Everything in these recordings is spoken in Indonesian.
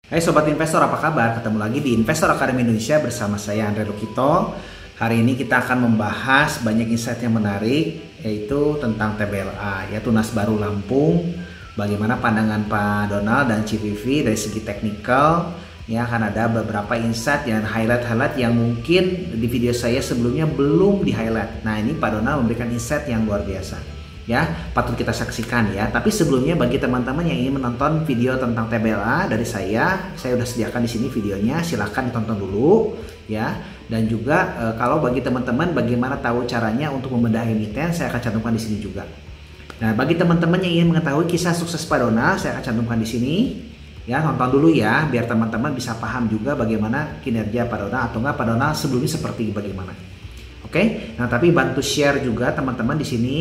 Hai Sobat Investor, apa kabar? Ketemu lagi di Investor Academy Indonesia bersama saya Andre Lukito. Hari ini kita akan membahas banyak insight yang menarik, yaitu tentang TBLA, yaitu Tunas Baru Lampung. Bagaimana pandangan Pak Donald dan CVV dari segi teknikal. Ya, akan ada beberapa insight dan highlight-highlight yang mungkin di video saya sebelumnya belum di-highlight. Nah, ini Pak Donald memberikan insight yang luar biasa. Ya, patut kita saksikan ya. Tapi sebelumnya bagi teman-teman yang ingin menonton video tentang TBLA dari saya sudah sediakan di sini videonya, silahkan ditonton dulu ya. Dan juga kalau bagi teman-teman bagaimana tahu caranya untuk membedah emiten, saya akan cantumkan di sini juga. Nah, bagi teman-teman yang ingin mengetahui kisah sukses Pak Donald, saya akan cantumkan di sini. Ya, nonton dulu ya, biar teman-teman bisa paham juga bagaimana kinerja Pak Donald atau enggak Pak Donald sebelumnya seperti bagaimana. Oke, nah tapi bantu share juga teman-teman di sini.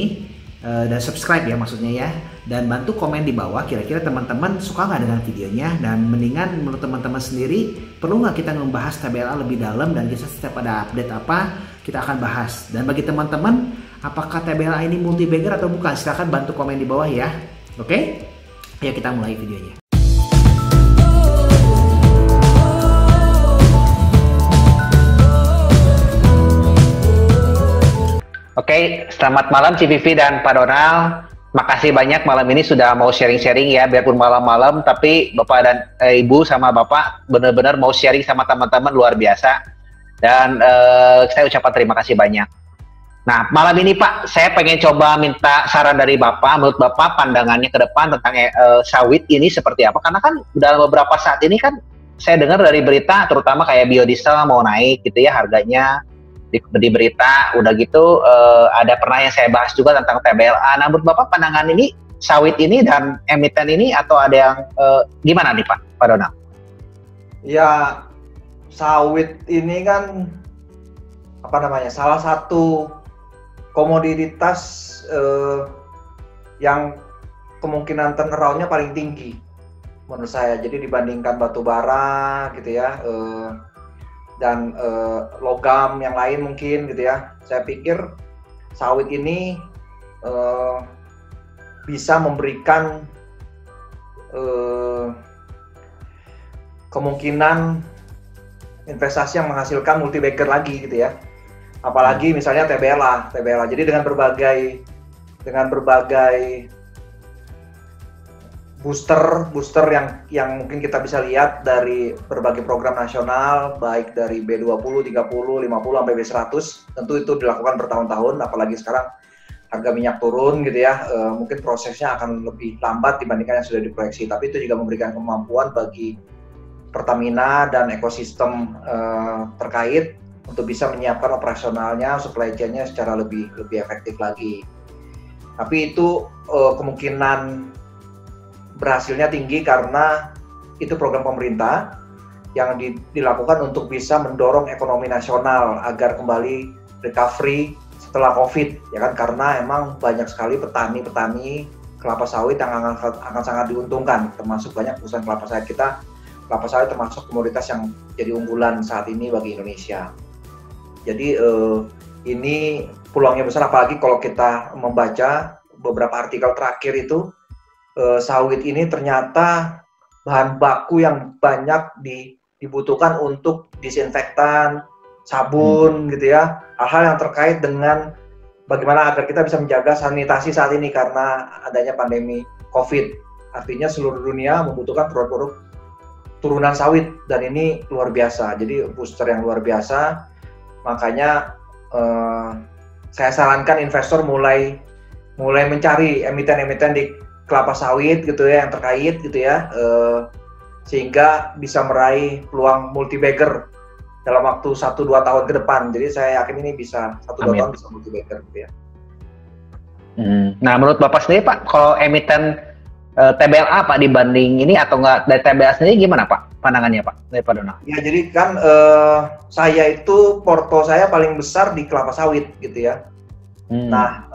Dan subscribe ya maksudnya ya, dan bantu komen di bawah kira-kira teman-teman suka nggak dengan videonya, dan mendingan menurut teman-teman sendiri perlu nggak kita membahas TBLA lebih dalam, dan kita setiap ada update apa kita akan bahas. Dan bagi teman-teman, apakah TBLA ini multi bagger atau bukan, silahkan bantu komen di bawah ya. Oke, ayo kita mulai videonya. Oke, selamat malam CVV dan Pak Donald. Makasih banyak malam ini sudah mau sharing-sharing ya, biarpun malam-malam, tapi Bapak dan Ibu sama Bapak benar-benar mau sharing sama teman-teman luar biasa. Dan saya ucapkan terima kasih banyak. Nah, malam ini Pak, saya pengen coba minta saran dari Bapak. Menurut Bapak pandangannya ke depan tentang sawit ini seperti apa? Karena kan dalam beberapa saat ini kan saya dengar dari berita, terutama kayak biodiesel mau naik gitu ya harganya. Di berita udah gitu ada pernah yang saya bahas juga tentang TBLA. Nah, menurut Bapak pandangan ini sawit ini dan emiten ini atau ada yang gimana nih Pak Donald? Ya, sawit ini kan salah satu komoditas yang kemungkinan turnaround-nya paling tinggi menurut saya. Jadi dibandingkan batu bara gitu ya, dan logam yang lain mungkin gitu ya. Saya pikir sawit ini bisa memberikan kemungkinan investasi yang menghasilkan multi bagger lagi gitu ya. Apalagi misalnya TBLA. Jadi dengan berbagai booster yang mungkin kita bisa lihat dari berbagai program nasional, baik dari B20, 30, 50 sampai B100, tentu itu dilakukan bertahun-tahun, apalagi sekarang harga minyak turun gitu ya. Mungkin prosesnya akan lebih lambat dibandingkan yang sudah diproyeksi, tapi itu juga memberikan kemampuan bagi Pertamina dan ekosistem terkait untuk bisa menyiapkan operasionalnya, supply chain-nya secara lebih efektif lagi. Tapi itu kemungkinan berhasilnya tinggi karena itu program pemerintah yang dilakukan untuk bisa mendorong ekonomi nasional agar kembali recovery setelah COVID, ya kan, karena emang banyak sekali petani kelapa sawit yang akan sangat diuntungkan, termasuk banyak perusahaan kelapa sawit kita. Kelapa sawit termasuk komoditas yang jadi unggulan saat ini bagi Indonesia. Jadi ini peluangnya besar, apalagi kalau kita membaca beberapa artikel terakhir itu. Sawit ini ternyata bahan baku yang banyak dibutuhkan untuk disinfektan, sabun gitu ya. Hal-hal yang terkait dengan bagaimana agar kita bisa menjaga sanitasi saat ini karena adanya pandemi COVID. Artinya seluruh dunia membutuhkan produk-produk turunan sawit, dan ini luar biasa. Jadi booster yang luar biasa. Makanya saya sarankan investor mulai mencari emiten-emiten di kelapa sawit gitu ya, yang terkait gitu ya, sehingga bisa meraih peluang multi bagger dalam waktu 1-2 tahun ke depan. Jadi saya yakin ini bisa 1-2 tahun bisa multi bagger gitu ya. Nah, menurut Bapak sendiri Pak, kalau emiten TBLA Pak dibanding ini atau enggak dari TBLA sendiri gimana Pak pandangannya Pak dari Pak Donald? Ya, jadi kan saya itu porto saya paling besar di kelapa sawit gitu ya. Nah,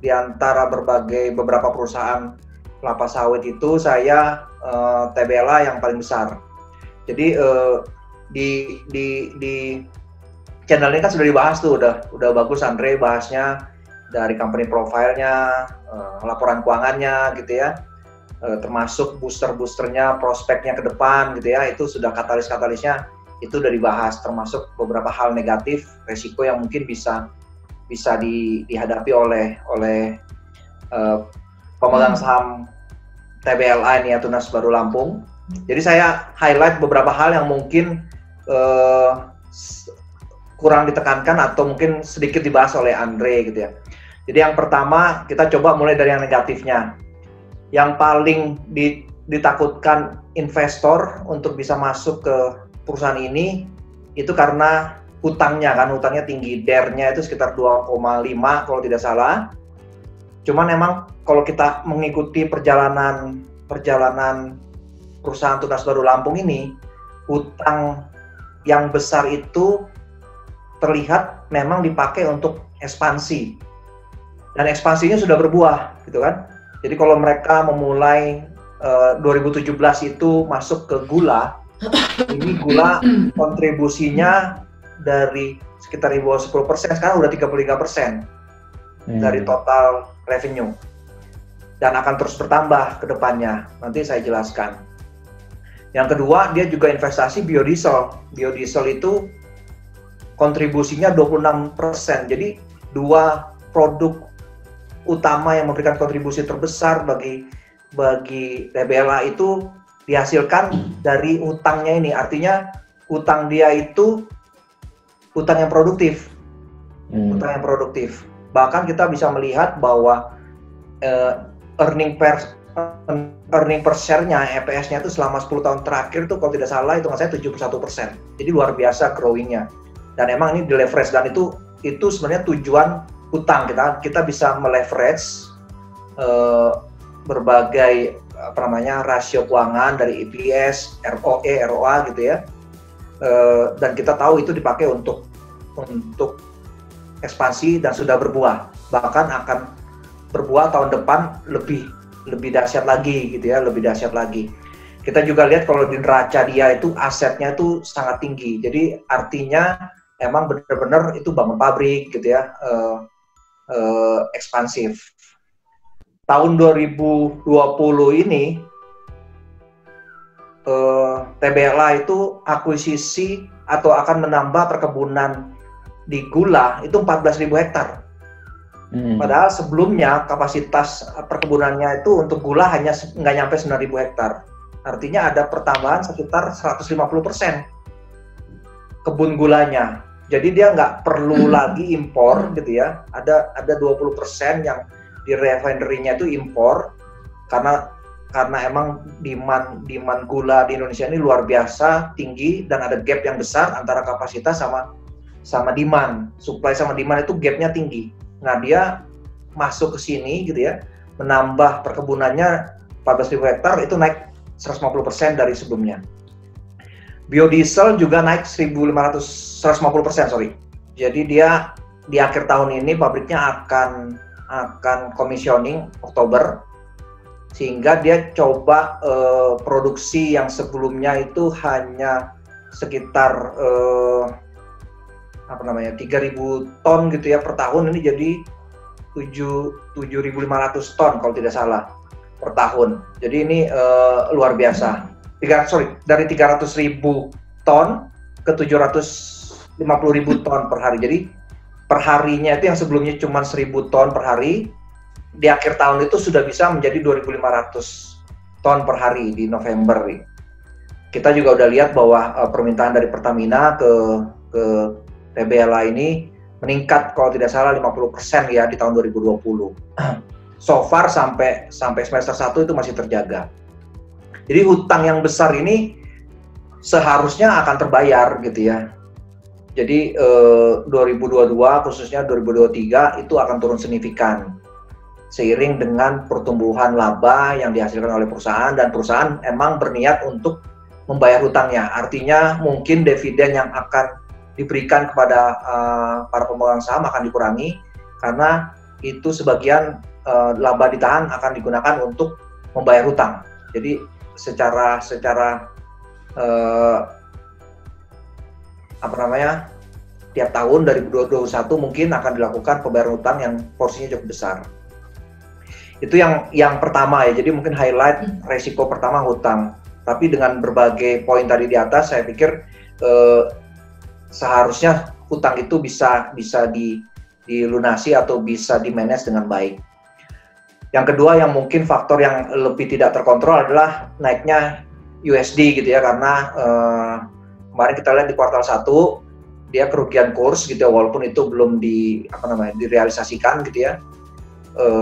di antara beberapa perusahaan kelapa sawit itu saya TBLA yang paling besar. Jadi di channel ini kan sudah dibahas tuh, udah bagus Andre bahasnya, dari company profile-nya, laporan keuangannya gitu ya. termasuk booster-boosternya, prospeknya ke depan gitu ya, itu sudah katalis-katalisnya itu udah dibahas, termasuk beberapa hal negatif, resiko yang mungkin bisa dihadapi oleh pemegang saham TBLA ini ya, Tunas Baru Lampung. Jadi saya highlight beberapa hal yang mungkin kurang ditekankan atau mungkin sedikit dibahas oleh Andre gitu ya. Jadi yang pertama kita coba mulai dari yang negatifnya. Yang paling ditakutkan investor untuk bisa masuk ke perusahaan ini itu karena hutangnya tinggi, DER-nya itu sekitar 2,5 kalau tidak salah. Cuman memang kalau kita mengikuti perjalanan perusahaan Tunas Baru Lampung ini, hutang yang besar itu terlihat memang dipakai untuk ekspansi, dan ekspansinya sudah berbuah gitu kan. Jadi kalau mereka memulai 2017 itu masuk ke gula, ini gula kontribusinya dari sekitar di bawah 10%, sekarang udah 33% dari total revenue, dan akan terus bertambah ke depannya, nanti saya jelaskan. Yang kedua, dia juga investasi biodiesel. Biodiesel itu kontribusinya 26%. Jadi dua produk utama yang memberikan kontribusi terbesar bagi TBLA itu dihasilkan dari hutangnya ini. Artinya hutang dia itu hutang yang produktif. Hutang yang produktif. Bahkan kita bisa melihat bahwa earning per share-nya, EPS-nya itu selama 10 tahun terakhir itu kalau tidak salah hitungan saya 71%. Jadi luar biasa growing-nya. Dan emang ini di leverage, dan itu sebenarnya tujuan hutang kita bisa meleverage berbagai rasio keuangan dari EPS, ROE, ROA gitu ya. Dan kita tahu itu dipakai untuk ekspansi dan sudah berbuah. Bahkan akan berbuah tahun depan lebih dahsyat lagi gitu ya, lebih dahsyat lagi. Kita juga lihat kalau di neraca dia itu asetnya itu sangat tinggi. Jadi artinya emang benar-benar itu bangun pabrik gitu ya, ekspansif. Tahun 2020 ini TBLA itu akuisisi atau akan menambah perkebunan di gula itu 14.000 hektar. Padahal sebelumnya kapasitas perkebunannya itu untuk gula hanya nggak nyampe 9.000 hektar. Artinya ada pertambahan sekitar 150% kebun gulanya. Jadi dia nggak perlu lagi impor gitu ya. Ada 20% yang di refinery-nya itu impor karena emang demand gula di Indonesia ini luar biasa tinggi, dan ada gap yang besar antara kapasitas sama demand. Supply sama demand itu gapnya tinggi. Nah, dia masuk ke sini gitu ya, menambah perkebunannya 14.000 hektar, itu naik 150% dari sebelumnya. Biodiesel juga naik 150%, sorry. Jadi dia di akhir tahun ini pabriknya akan commissioning Oktober, sehingga dia coba produksi yang sebelumnya itu hanya sekitar 3.000 ton gitu ya per tahun, ini jadi 7.500 ton kalau tidak salah per tahun. Jadi ini luar biasa. Dari 300.000 ton ke 750.000 ton per hari. Jadi per harinya itu yang sebelumnya cuma 1.000 ton per hari, di akhir tahun itu sudah bisa menjadi 2.500 ton per hari di November. Kita juga udah lihat bahwa permintaan dari Pertamina ke TBLA ini meningkat kalau tidak salah 50% ya di tahun 2020. So far sampai semester 1 itu masih terjaga. Jadi hutang yang besar ini seharusnya akan terbayar gitu ya. Jadi 2022 khususnya 2023 itu akan turun signifikan seiring dengan pertumbuhan laba yang dihasilkan oleh perusahaan, dan perusahaan emang berniat untuk membayar hutangnya. Artinya mungkin dividen yang akan diberikan kepada para pemegang saham akan dikurangi, karena itu sebagian laba ditahan akan digunakan untuk membayar hutang. Jadi secara tiap tahun dari 2021 mungkin akan dilakukan pembayaran hutang yang porsinya cukup besar. Itu yang pertama ya. Jadi mungkin highlight resiko pertama hutang. Tapi dengan berbagai poin tadi di atas, saya pikir seharusnya hutang itu bisa dilunasi atau bisa di-manage dengan baik. Yang kedua yang mungkin faktor yang lebih tidak terkontrol adalah naiknya USD gitu ya, karena kemarin kita lihat di kuartal 1 dia kerugian kurs gitu ya, walaupun itu belum direalisasikan gitu ya,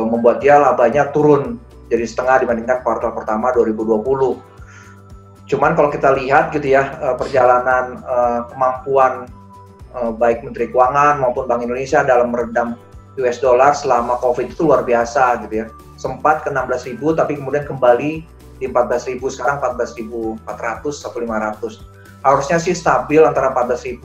membuat dia labanya turun jadi setengah dibandingkan kuartal pertama 2020. Cuman kalau kita lihat gitu ya, perjalanan kemampuan baik Menteri Keuangan maupun Bank Indonesia dalam meredam US dollar selama COVID itu luar biasa gitu ya. Sempat ke 16.000 tapi kemudian kembali di 14.000, sekarang 14.400 atau 500. Harusnya sih stabil antara 14.000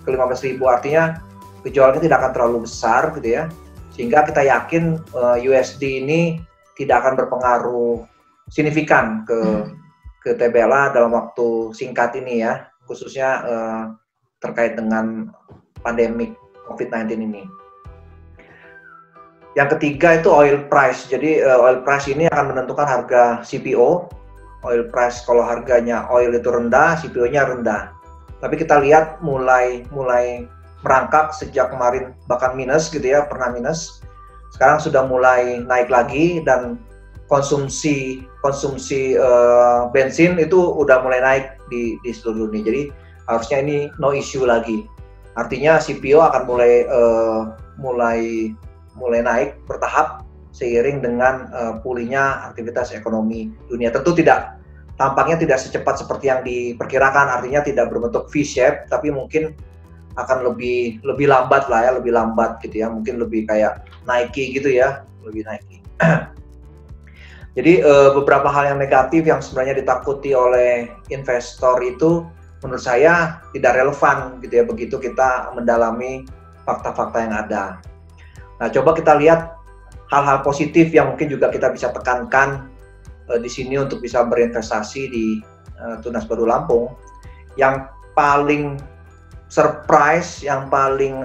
ke 15.000, artinya gejolaknya tidak akan terlalu besar gitu ya. Sehingga kita yakin USD ini tidak akan berpengaruh signifikan ke TBLA dalam waktu singkat ini ya, khususnya terkait dengan pandemik COVID-19 ini. Yang ketiga itu oil price. Jadi oil price ini akan menentukan harga CPO. Oil price kalau harganya oil itu rendah, CPO-nya rendah. Tapi kita lihat mulai merangkak sejak kemarin, bahkan minus gitu ya, pernah minus. Sekarang sudah mulai naik lagi dan konsumsi bensin itu udah mulai naik di seluruh dunia. Jadi harusnya ini no issue lagi. Artinya CPO akan mulai naik bertahap seiring dengan pulihnya aktivitas ekonomi dunia. Tentu tampaknya tidak secepat seperti yang diperkirakan, artinya tidak berbentuk V-shape, tapi mungkin akan lebih lambat lah ya, lebih lambat gitu ya, mungkin lebih kayak Nike gitu ya, lebih Nike. Jadi beberapa hal yang negatif yang sebenarnya ditakuti oleh investor itu menurut saya tidak relevan gitu ya, begitu kita mendalami fakta-fakta yang ada. Nah, coba kita lihat hal-hal positif yang mungkin juga kita bisa tekankan di sini untuk bisa berinvestasi di Tunas Baru Lampung. Yang paling surprise, yang paling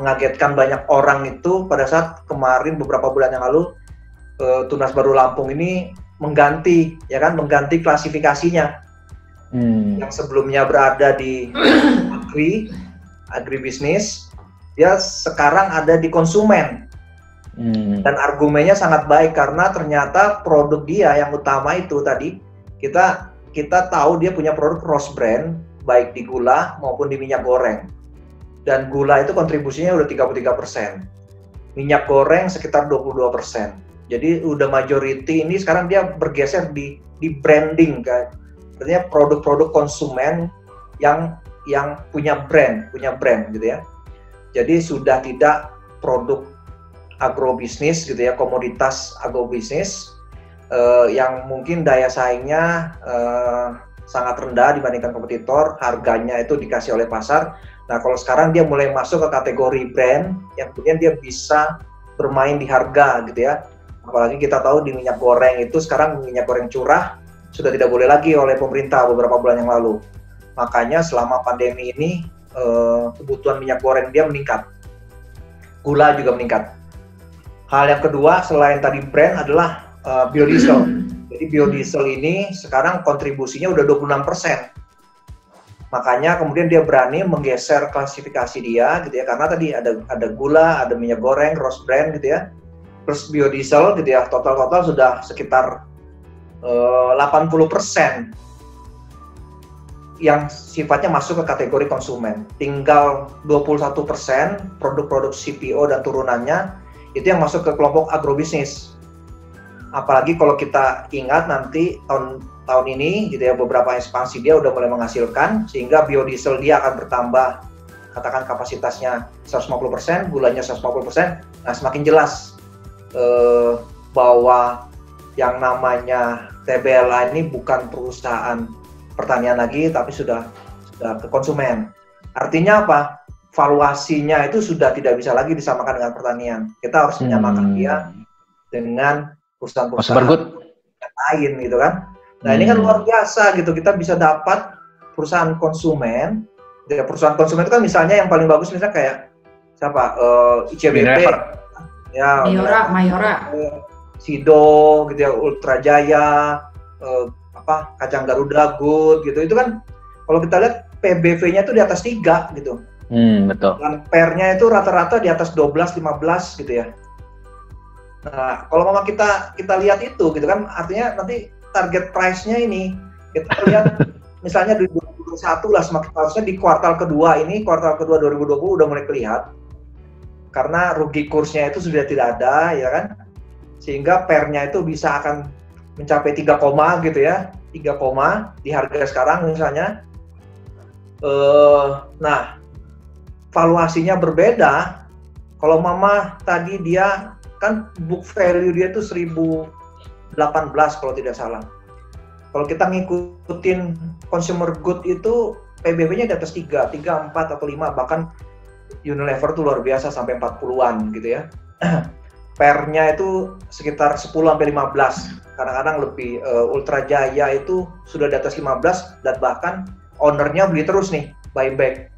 mengagetkan banyak orang itu pada saat kemarin beberapa bulan yang lalu Tunas Baru Lampung ini mengganti klasifikasinya. Yang sebelumnya berada di agribisnis, dia sekarang ada di konsumen. Dan argumennya sangat baik karena ternyata produk dia yang utama itu tadi kita tahu dia punya produk cross brand baik di gula maupun di minyak goreng. Dan gula itu kontribusinya udah 33%. Minyak goreng sekitar 22%. Jadi udah majority ini sekarang dia bergeser di branding kan. Artinya produk-produk konsumen yang punya brand gitu ya. Jadi sudah tidak produk agrobisnis gitu ya, komoditas agrobisnis yang mungkin daya saingnya sangat rendah dibandingkan kompetitor, harganya itu dikasih oleh pasar. Nah, kalau sekarang dia mulai masuk ke kategori brand yang kemudian dia bisa bermain di harga gitu ya. Apalagi kita tahu di minyak goreng itu sekarang minyak goreng curah sudah tidak boleh lagi oleh pemerintah beberapa bulan yang lalu. Makanya selama pandemi ini kebutuhan minyak goreng dia meningkat. Gula juga meningkat. Hal yang kedua selain tadi brand adalah biodiesel. Jadi biodiesel ini sekarang kontribusinya udah 26%. Makanya kemudian dia berani menggeser klasifikasi dia gitu ya, karena tadi ada gula, ada minyak goreng, cross brand gitu ya. Plus biodiesel gitu ya, total sudah sekitar 80% yang sifatnya masuk ke kategori konsumen. Tinggal 21% produk-produk CPO dan turunannya itu yang masuk ke kelompok agrobisnis. Apalagi kalau kita ingat nanti tahun ini gitu ya, beberapa ekspansi dia udah mulai menghasilkan sehingga biodiesel dia akan bertambah, katakan kapasitasnya 150%, gulanya 150%. Nah, semakin jelas bahwa yang namanya TBLA ini bukan perusahaan pertanian lagi, tapi sudah ke konsumen. Artinya apa? Valuasinya itu sudah tidak bisa lagi disamakan dengan pertanian. Kita harus menyamakan dia dengan perusahaan-perusahaan lain gitu kan. Nah, ini kan luar biasa gitu. Kita bisa dapat perusahaan konsumen. Perusahaan konsumen itu kan misalnya yang paling bagus misalnya kayak siapa? ICBP. Ya, Mayora. Sido gitu ya, Ultra Jaya, Kacang Garuda Good gitu. Itu kan kalau kita lihat PBV-nya itu di atas 3 gitu. Betul. Dan pair-nya itu rata-rata di atas 12-15 gitu ya. Nah, kalau mama kita lihat itu gitu kan, artinya nanti target price-nya ini kita lihat misalnya di 2021 lah, semakin harusnya di kuartal kedua 2020 udah mulai kelihatan karena rugi kursnya itu sudah tidak ada ya kan, sehingga pair-nya itu bisa akan mencapai 3, gitu ya, 3, di harga sekarang misalnya. Nah, valuasinya berbeda. Kalau mama tadi dia kan book value dia tuh 1018 kalau tidak salah. Kalau kita ngikutin consumer good itu PBB-nya di atas 3, 4 atau 5, bahkan Unilever tuh luar biasa sampai 40-an gitu ya. Pair-nya itu sekitar 10-15, kadang-kadang lebih. Ultra Jaya itu sudah di atas 15 dan bahkan owner-nya beli terus nih, buyback.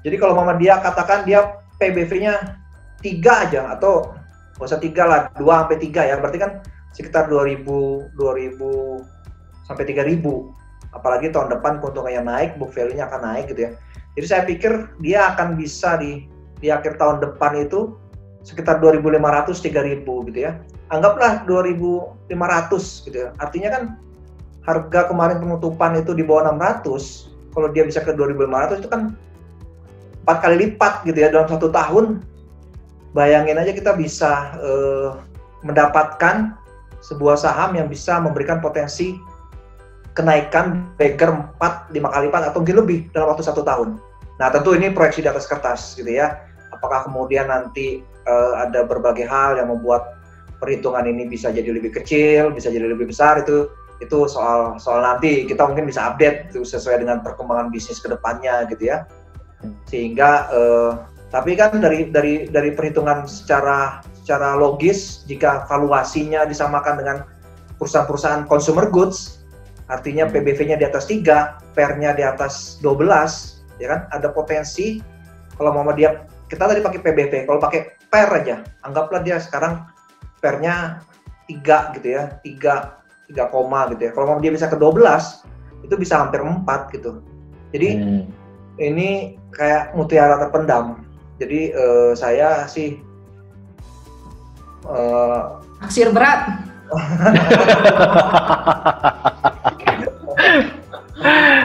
Jadi kalau mama dia katakan dia PBV-nya 3 aja, atau nggak usah 3 lah, 2-3 ya, berarti kan sekitar 2000 sampai 3000. Apalagi tahun depan keuntungannya naik, book value-nya akan naik gitu ya. Jadi saya pikir dia akan bisa di akhir tahun depan itu sekitar 2.500-3.000 gitu ya. Anggaplah 2.500 gitu ya. Artinya kan harga kemarin penutupan itu di bawah 600. Kalau dia bisa ke 2.500 itu kan 4 kali lipat gitu ya dalam 1 tahun. Bayangin aja kita bisa mendapatkan sebuah saham yang bisa memberikan potensi kenaikan Baker 4-5 kali lipat atau mungkin lebih dalam waktu 1 tahun. Nah, tentu ini proyeksi di atas kertas gitu ya. Apakah kemudian nanti ada berbagai hal yang membuat perhitungan ini bisa jadi lebih kecil, bisa jadi lebih besar, itu soal nanti kita mungkin bisa update itu sesuai dengan perkembangan bisnis ke depannya gitu ya. Sehingga tapi kan dari perhitungan secara logis, jika valuasinya disamakan dengan perusahaan-perusahaan consumer goods, artinya PBV-nya di atas 3, pair-nya di atas 12, ya kan? Ada potensi kalau mau dia, kita tadi pakai PBV, kalau pakai pair aja, anggaplah dia sekarang pair-nya 3 gitu ya, 3 koma gitu ya. Kalau mau dia bisa ke 12, itu bisa hampir 4 gitu. Jadi ini kayak mutiara terpendam. Jadi saya sih Aksir berat.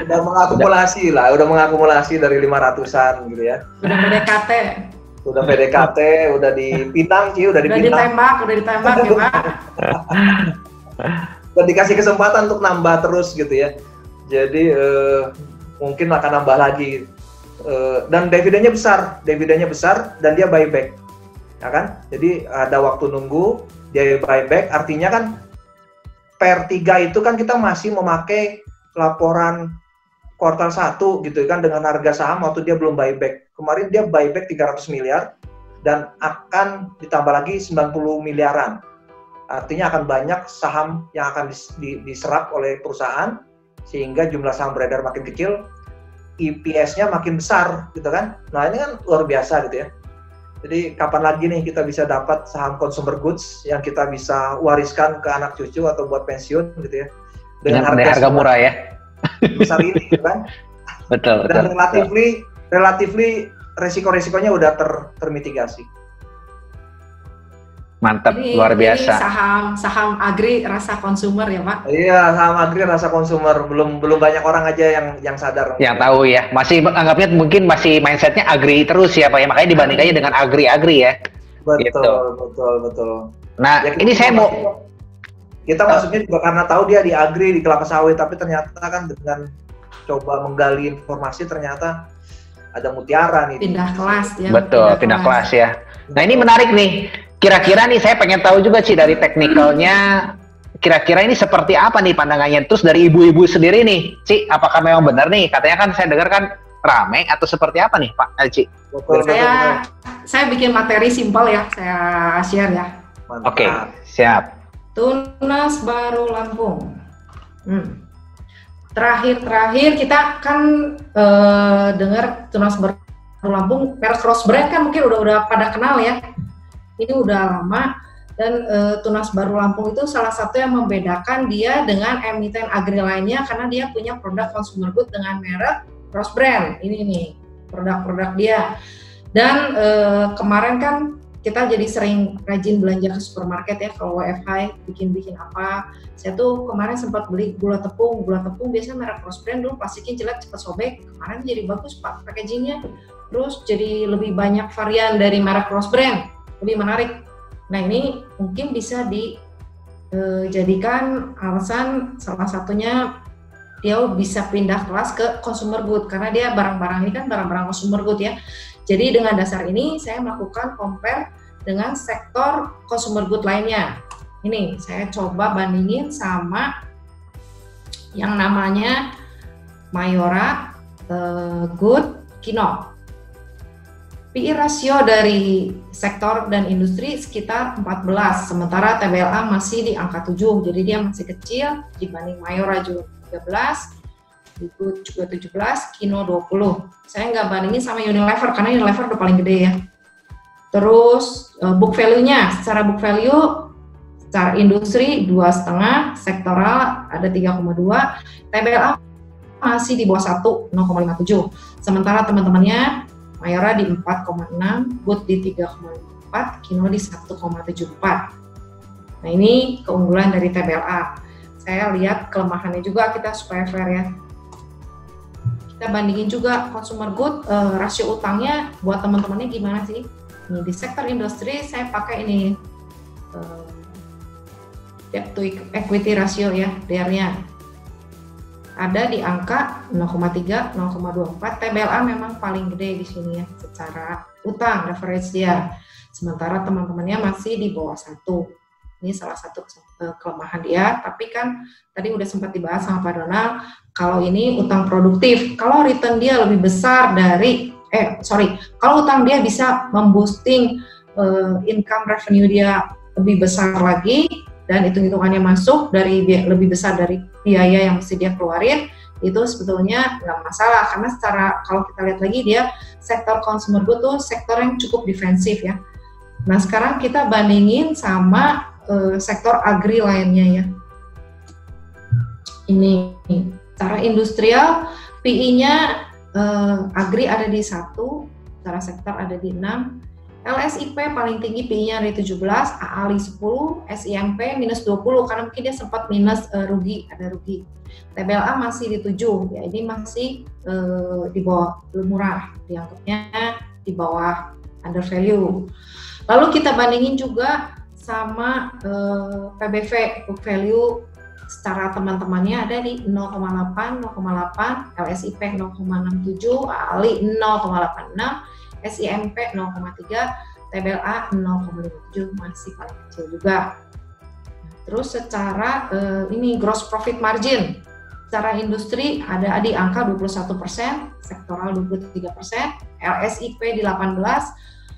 udah mengakumulasi dari 500-an gitu ya. Udah PDKT, udah dipinang sih, udah ditembak ya Pak. Dan dikasih kesempatan untuk nambah terus gitu ya. Jadi mungkin akan nambah lagi. Dan dividennya besar dan dia buyback. Ya kan? Jadi ada waktu nunggu, dia buyback, artinya kan per 3 itu kan kita masih memakai laporan kuartal 1 gitu kan dengan harga saham waktu dia belum buyback. Kemarin dia buyback 300 miliar dan akan ditambah lagi 90 miliaran. Artinya akan banyak saham yang akan diserap oleh perusahaan sehingga jumlah saham beredar makin kecil, EPS-nya makin besar gitu kan. Nah, ini kan luar biasa gitu ya. Jadi kapan lagi nih kita bisa dapat saham consumer goods yang kita bisa wariskan ke anak cucu atau buat pensiun gitu ya. Dengan harga murah ya. Besar ini gitu kan. Betul. Dan relatively resiko-resikonya udah termitigasi. Mantap, luar biasa. Ini saham agri rasa konsumer ya Pak? Iya, saham agri rasa konsumer. Belum banyak orang aja yang sadar. Yang tahu ya. Masih anggapnya mungkin masih mindsetnya agri terus ya Pak ya. Makanya dibandingkannya dengan agri ya. Betul, gitu. betul. Nah, ya, ini saya mau... Kita masuknya juga karena tahu dia di agri, di kelapa sawit. Tapi ternyata kan dengan coba menggali informasi ternyata ada mutiara nih. Pindah kelas ya. Betul, pindah kelas ya. Nah, ini menarik nih. Kira-kira nih saya pengen tahu juga Ci dari teknikalnya, kira-kira ini seperti apa nih pandangannya? Terus dari ibu-ibu sendiri nih, Ci, apakah memang benar nih? Katanya kan saya dengar kan rame atau seperti apa nih Pak Ci? Saya bikin materi simpel ya, saya share ya. Oke, siap. Tunas Baru Lampung. Terakhir kita kan dengar Tunas Baru Lampung, merek Cross Brand kan mungkin udah pada kenal ya. ini udah lama. Dan Tunas Baru Lampung itu salah satu yang membedakan dia dengan emiten agri lainnya karena dia punya produk consumer good dengan merek cross brand. Ini nih produk-produk dia. Dan kemarin kan kita jadi sering rajin belanja ke supermarket ya, kalau WFH bikin apa. Saya tuh kemarin sempat beli gula tepung biasanya merek cross brand dulu plastiknya jelek cepat sobek. Kemarin jadi bagus Pak packagingnya. Terus jadi lebih banyak varian dari merek cross brand, lebih menarik. Nah ini mungkin bisa dijadikan alasan salah satunya dia bisa pindah kelas ke consumer good karena dia barang-barang ini kan barang-barang consumer good ya. Jadi dengan dasar ini saya melakukan compare dengan sektor consumer good lainnya. Ini saya coba bandingin sama yang namanya Mayora, Good, Kino. PI rasio dari sektor dan industri sekitar 14, sementara TBLA masih di angka 7, jadi dia masih kecil dibanding Mayora juga 13, Good juga 17, Kino 20. Saya nggak bandingin sama Unilever karena Unilever udah paling gede ya. Terus book value-nya, secara book value, secara industri 2,5, sektoral ada 3,2, TBLA masih di bawah 1, 0,57. Sementara teman-temannya Mayora di 4,6, Good di 3,4, Kino di 1,74. Nah ini keunggulan dari TBLA. Saya lihat kelemahannya juga kita supaya fair ya. Kita bandingin juga consumer good, rasio utangnya buat teman-temannya gimana sih? Nih, di sektor industri saya pakai ini debt to equity ratio ya, DR-nya. Ada di angka 0,3, 0,24. TBLA memang paling gede di sini ya, secara utang leverage dia. Sementara teman-temannya masih di bawah 1. Ini salah satu kelemahan dia. Tapi kan tadi udah sempat dibahas sama Pak Donald, kalau ini utang produktif, kalau return dia lebih besar dari, kalau utang dia bisa memboosting income revenue dia lebih besar lagi, dan hitung-hitungannya masuk dari lebih besar dari biaya yang mesti dia keluarin, itu sebetulnya nggak masalah karena secara kalau kita lihat lagi dia sektor consumer good tuh sektor yang cukup defensif ya. Nah sekarang kita bandingin sama sektor agri lainnya ya. Ini secara industrial PI-nya agri ada di 1, secara sektor ada di 6. LSIP paling tinggi PI-nya dari 17, AALI 10, SIMP minus 20 karena mungkin dia sempat minus ada rugi. TBLA masih di 7, ya ini masih di bawah, belum murah, dianggapnya di bawah under value. Lalu kita bandingin juga sama PBV, book value secara teman-temannya ada di 0,8, 0,8, LSIP 0,67, AALI 0,86, SIMP 0,3, TBLA 0,57 masih paling kecil juga. Terus secara ini gross profit margin, secara industri ada di angka 21%, sektoral 23%, LSIP di 18%,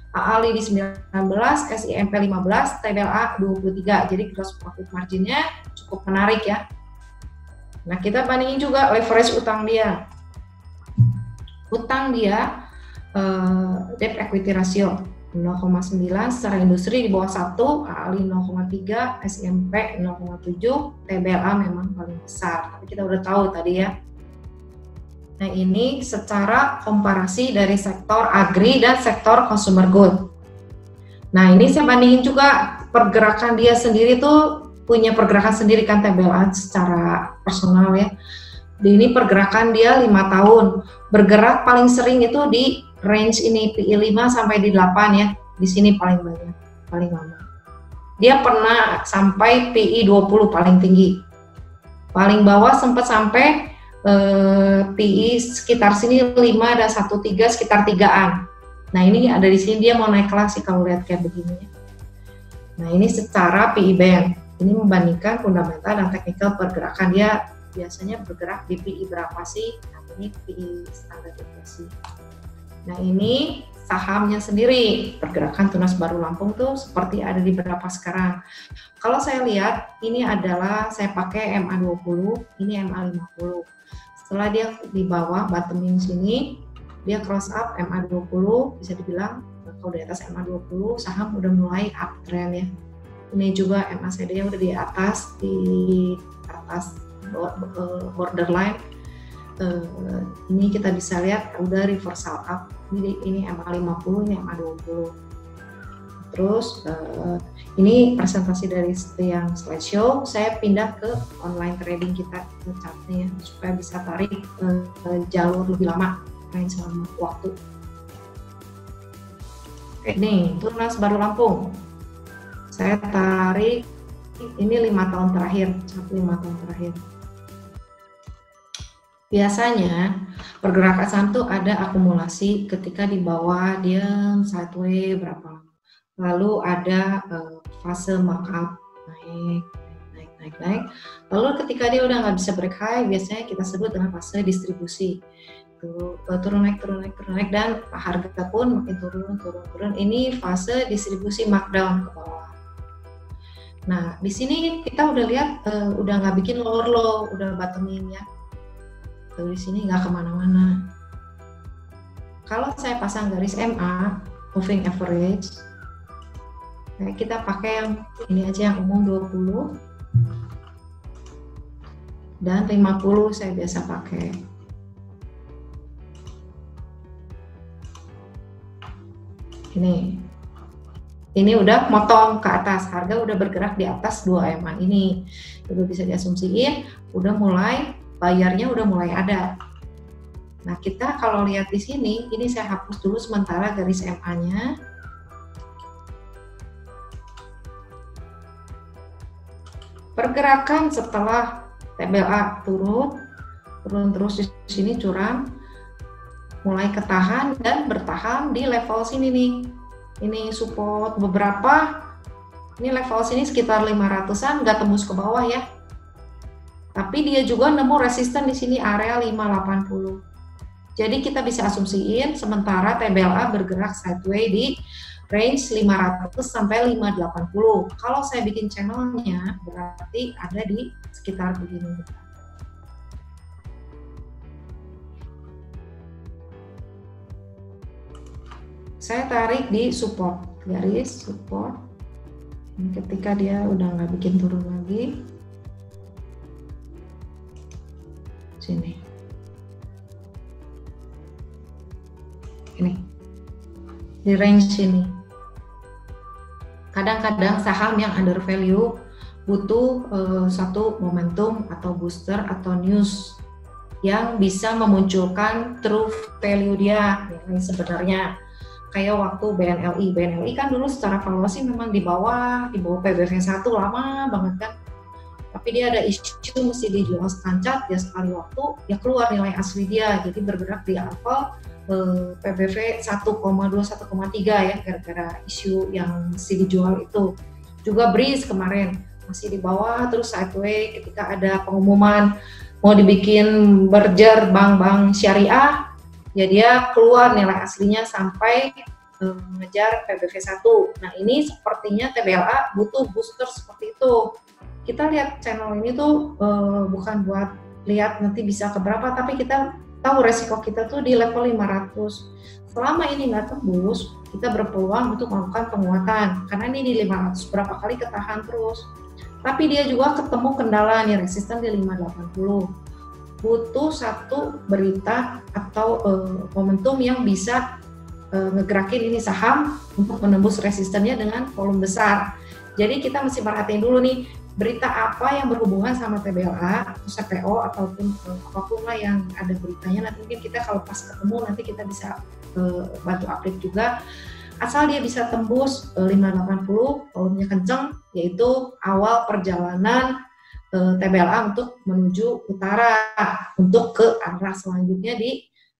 AALI di 19%, SIMP 15%, TBLA 23%. Jadi gross profit marginnya cukup menarik ya. Nah kita bandingin juga leverage utang dia. Utang dia debt equity ratio 0,9, secara industri di bawah 1, AALI 0,3, SIMP 0,7, TBLA memang paling besar. Tapi kita udah tahu tadi ya. Nah ini secara komparasi dari sektor agri dan sektor consumer good. Nah ini saya bandingin juga pergerakan dia sendiri tuh punya pergerakan sendiri kan TBLA secara personal ya. Ini pergerakan dia 5 tahun. Bergerak paling sering itu di range ini PI 5 sampai di 8 ya. Di sini paling banyak, paling lama. Dia pernah sampai PI 20 paling tinggi. Paling bawah sempat sampai PI sekitar sini 5 dan 1,3 sekitar 3-an. Nah, ini ada di sini dia mau naik kelas sih kalau lihat kayak begini. Nah, ini secara PI band. Ini membandingkan fundamental dan teknikal pergerakan dia biasanya bergerak di PI berapa sih? Nah, ini PI standar deviasi. Nah ini sahamnya sendiri, pergerakan Tunas Baru Lampung tuh seperti ada di berapa sekarang. Kalau saya lihat, ini adalah saya pakai MA20, ini MA50. Setelah dia di bawah, bottoming sini, dia cross up MA20, bisa dibilang Kalau di atas MA20 saham udah mulai uptrend ya. Ini juga MACD-nya udah di atas borderline. Ini kita bisa lihat udah reversal up. Ini MA50, ini MA20. Terus ini presentasi dari yang slideshow. Saya pindah ke online trading kita ke chartnya ya, supaya bisa tarik jalur lebih lama, selama waktu. Nih, Tunas Baru Lampung. Saya tarik ini 5 tahun terakhir, 5 tahun terakhir. Biasanya pergerakan saham tuh ada akumulasi ketika di bawah dia sideways berapa lama. Lalu ada fase markup naik. Lalu ketika dia udah nggak bisa break high, biasanya kita sebut dengan fase distribusi. Turun naik dan harga pun makin turun. Ini fase distribusi markdown ke bawah. Nah, di sini kita udah lihat udah nggak bikin lower low, udah bottoming ya. Di sini nggak kemana-mana. Kalau saya pasang garis MA, moving average, kita pakai yang ini aja yang umum 20 dan 50 saya biasa pakai. Ini udah motong ke atas, harga udah bergerak di atas 2 MA ini. Udah bisa diasumsiin, udah mulai bayarnya udah mulai ada. Nah, kita kalau lihat di sini, ini saya hapus dulu sementara garis MA-nya. Pergerakan setelah TBLA turun terus di sini curang, mulai ketahan dan bertahan di level sini nih. Ini support beberapa, ini level sini sekitar 500-an, nggak tembus ke bawah ya. Tapi dia juga nemu resisten di sini area 580. Jadi kita bisa asumsiin sementara TBLA bergerak sideways di range 500 sampai 580. Kalau saya bikin channelnya berarti ada di sekitar begini. Saya tarik di support, garis support. Ketika dia udah nggak bikin turun lagi, sini, ini di range sini. Kadang-kadang saham yang under value butuh satu momentum atau booster atau news yang bisa memunculkan true value dia yang sebenarnya. Kayak waktu BNLI kan dulu secara valuasi memang di bawah PBV 1 lama banget kan. Tapi dia ada isu mesti dijual sekancat, ya sekali waktu ya keluar nilai asli dia, jadi bergerak di level PBV 1,2 1,3 ya gara-gara isu yang mesti dijual itu. Juga Breeze kemarin masih di bawah terus sideways ketika ada pengumuman mau dibikin merger bank-bank syariah, ya dia keluar nilai aslinya sampai mengejar PBV 1. Nah, ini sepertinya TBLA butuh booster seperti itu. Kita lihat channel ini tuh bukan buat lihat nanti bisa ke berapa, tapi kita tahu resiko kita tuh di level 500. Selama ini nggak tembus, kita berpeluang untuk melakukan penguatan. Karena ini di 500 berapa kali ketahan terus. Tapi dia juga ketemu kendala nih, resisten di 580. Butuh satu berita atau momentum yang bisa ngegerakin ini saham untuk menembus resistennya dengan volume besar. Jadi kita mesti perhatiin dulu nih berita apa yang berhubungan sama TBLA, atau CPO ataupun apapun lah yang ada beritanya. Nanti mungkin kita kalau pas ketemu nanti kita bisa bantu update juga. Asal dia bisa tembus 580, volumenya kenceng, yaitu awal perjalanan TBLA untuk menuju utara untuk ke arah selanjutnya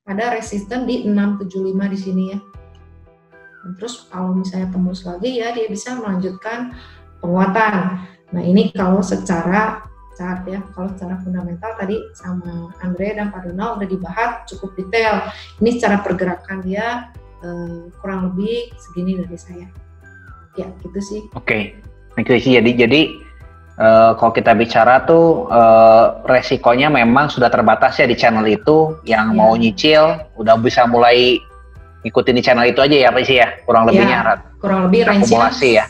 ada resisten di 675 di sini ya. Dan terus kalau misalnya tembus lagi ya dia bisa melanjutkan penguatan. Nah ini kalau secara chart ya, kalau secara fundamental tadi sama Andre dan Pak Donald udah dibahas cukup detail. Ini secara pergerakan dia kurang lebih segini dari saya. Ya gitu sih. Oke. Jadi kalau kita bicara tuh resikonya memang sudah terbatas ya di channel itu, yang mau nyicil udah bisa mulai ngikutin di channel itu aja ya Pak sih ya, kurang lebihnya kurang lebih range akumulasi ya.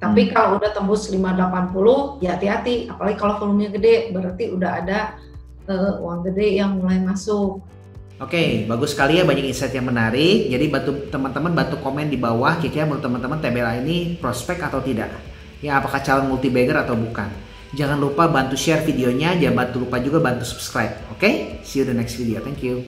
Tapi kalau udah tembus 580 ya hati-hati, apalagi kalau volumenya gede berarti udah ada uang gede yang mulai masuk. Oke, bagus sekali ya, banyak insight yang menarik. Jadi teman-teman bantu komen di bawah kira-kira menurut teman-teman TBLA ini prospek atau tidak. Ya, apakah calon multi-bagger atau bukan. Jangan lupa bantu share videonya, jangan lupa juga bantu subscribe. Oke, see you the next video. Thank you.